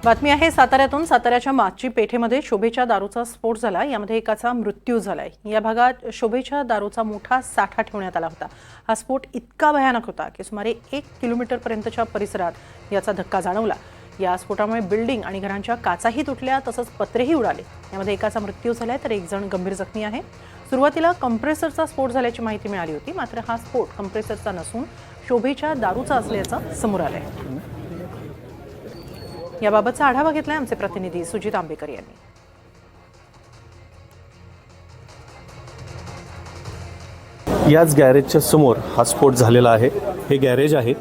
बातमी आहे साताऱ्यातून। साताऱ्याच्या माची पेठेमध्ये शोभेच्या दारूचा स्फोट झाला। यामध्ये एकाचा मृत्यू झालाय। या भागात शोभेच्या दारूचा मोठा साठा ठेवण्यात आला होता। हा स्फोट इतका भयानक होता की सुमारे 1 किलोमीटरपर्यंतच्या परिसरात याचा धक्का जाणवला। या स्फोटामुळे बिल्डिंग आणि घरांच्या काचाही तुटल्या, तसंच पत्रेही उडाले। यामध्ये एकाचा मृत्यू झालाय तर एक जण गंभीर जखमी आहे। सुरुवातीला कंप्रेसरचा स्फोट झाल्याची माहिती मिळाली होती, मात्र हा स्फोट कंप्रेसरचा नसून शोभेच्या दारूचा असल्याचं समोर आलंय। याबाबतचा आढावा घेतलाय आमचे प्रतिनिधी सुजित आंबेकर यांनी। याच गॅरेजच्या समोर हा स्फोट झालेला आहे। हे गॅरेज आहे।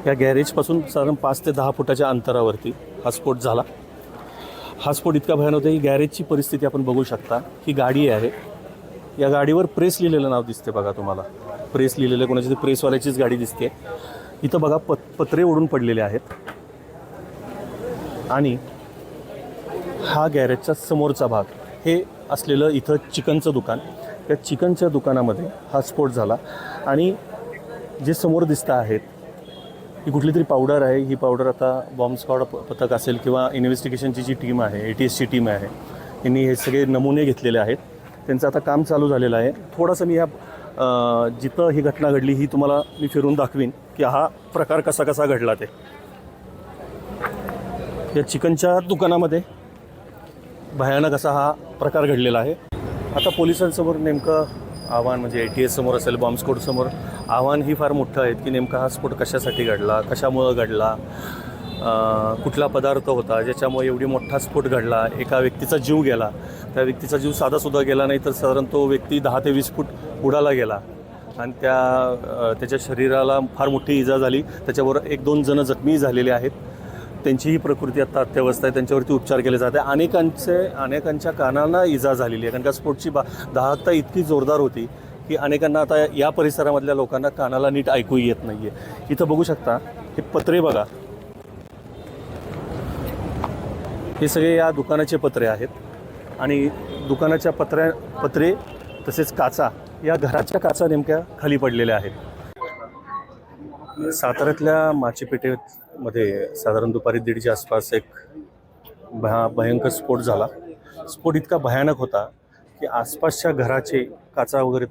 या गॅरेजपासून साधारण 5 ते 10 फुटाच्या अंतरावरती हा स्फोट झाला। हा स्फोट इतका भयानक होता की गॅरेजची परिस्थिती आपण बघू शकता। ही गाडी आहे। या गाडीवर प्रेस लिहिलेलं नाव दिसते बघा तुम्हाला। प्रेस लिहिलेलं कोणाची तरी प्रेसवाल्याचीच गाडी दिसते। इथं बघा पत्रे उडून पडलेले आहेत आणि हा गॅरेजचा समोरचा भाग हे असलेलं इथं चिकनचं दुकान। या चिकनच्या दुकानामध्ये हा स्फोट झाला आणि जे समोर दिसतं आहेत ही कुठली तरी पावडर आहे। ही पावडर आता बॉम्ब स्क्वॉड पथक असेल किंवा इन्व्हेस्टिगेशनची जी टीम आहे, ATSची टीम आहे, यांनी हे सगळे नमुने घेतलेले आहेत। त्यांचं आता काम चालू झालेलं आहे। थोडंसं मी जिथं ही घटना घडली ही तुम्हाला मी फिरून दाखवीन की हा प्रकार कसा कसा घडला ते। या चिकनच्या दुकानामध्ये भयानक असा हा प्रकार घडलेला आहे। आता पोलिसांसमोर नेमकं आव्हान म्हणजे ATS समोर असेल, बॉम्ब स्क्वॉड समोर आव्हान ही फार मोठं आहे की नेमका हा स्फोट कशासाठी घडला, कशामुळं घडला, कुठला पदार्थ होता ज्याच्यामुळे एवढी मोठा स्फोट घडला। एका व्यक्तीचा जीव गेला। त्या व्यक्तीचा जीव साधासुद्धा गेला नाही तर साधारण तो व्यक्ती 10 ते 20 फूट उडाला गेला आणि त्याच्या शरीराला फार मोठी इजा झाली। त्याच्यावर 1-2 जण जखमी झालेले आहेत। त्यांचीही प्रकृती आता अत्यवस्था आहे। त्यांच्यावरती उपचार केले जाते। अनेकांच्या कानांना इजा झालेली आहे कारण का स्फोटची दाहकता इतकी जोरदार होती की अनेकांना आता या परिसरामधल्या लोकांना कानाला नीट ऐकू येत नाही आहे। इथं बघू शकता हे पत्रे बघा। हे सगळे या दुकानाचे पत्रे आहेत आणि दुकानाच्या पत्रे तसेच काचा, या घराच्या काचा नेमक्या खाली पडलेल्या आहेत। साताऱ्यातल्या माची पेठेमध्ये साधारण दुपारी 1:30च्या आसपास एक भयंकर स्फोट झाला। स्फोट इतका भयानक होता की आसपासच्या घराचे काचा वगैरे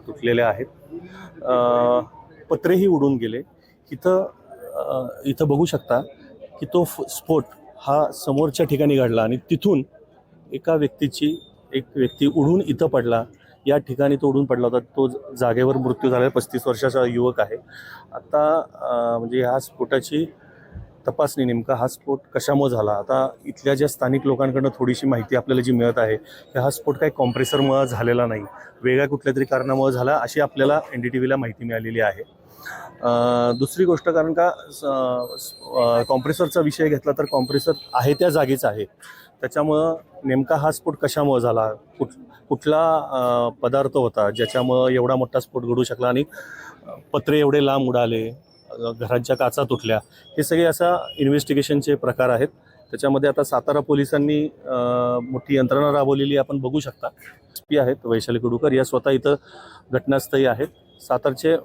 तुटलेल्या आहेत। पत्रेही उडून गेले। इथं बघू शकता की तो स्फोट हा समोरच्या ठिकाणी घडला आणि तिथून एक व्यक्ती उडून इथं पडला। या ठिकाणी तो उडून पडला होता। तो जागेवर मृत्यू झाला। 35 वर्षाचा युवक आहे। आता म्हणजे ह्या स्फोटाची तपासणी नेमका हा स्फोट कशामुळे झाला। आता इथल्या ज्या स्थानिक लोकांकडून थोडीशी माहिती आपल्याला जी मिळत आहे की हा स्फोट काही कॉम्प्रेसरमुळे झालेला नाही, वेगळ्या कुठल्या तरी कारणामुळे झाला अशी आपल्याला NDTVला माहिती मिळालेली आहे। दुसरी गोष्ट, कारण का कॉम्प्रेसरचा विषय घेतला तर कॉम्प्रेसर आहे त्या जागीच आहे। त्याच्यामुळं नेमका हा स्फोट कशामुळे झाला, कुठला पदार्थ होता ज्याच्यामुळं एवढा मोठा स्फोट घडू शकला आणि पत्रे एवढे लांब उडाले, घरांच्या काचा तुटल्या, हे सगळे असा इन्व्हेस्टिगेशनचे प्रकार आहेत। त्याच्यामध्ये आता सातारा पोलिसांनी मोठी यंत्रणा राबवलेली आपण बघू शकता। SP आहेत वैशाली कुडूकर, या स्वतः इथं घटनास्थळी आहेत। सातारचे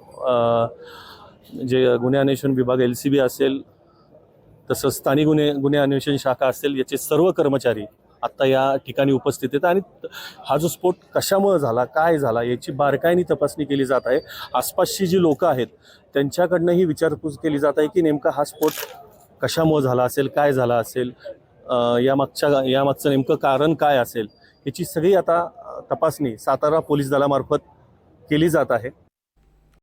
जे गुन्हे अन्वेषण विभाग LCB असेल, तसंच स्थानिक गुन्हे अन्वेषण शाखा असेल, याचे सर्व कर्मचारी आत्ता या ठिकाणी उपस्थित आहेत आणि हा जो स्फोट कशामुळे झाला, काय झाला याची बारकाईने तपासणी केली जात आहे। आसपासची जी लोकं आहेत त्यांच्याकडनंही विचारपूस केली जात आहे की नेमका हा स्फोट कशामुळे झाला असेल, काय झाला असेल, यामागचं नेमकं कारण काय असेल, याची सगळी आता तपासणी सातारा पोलीस दलामार्फत केली जात आहे।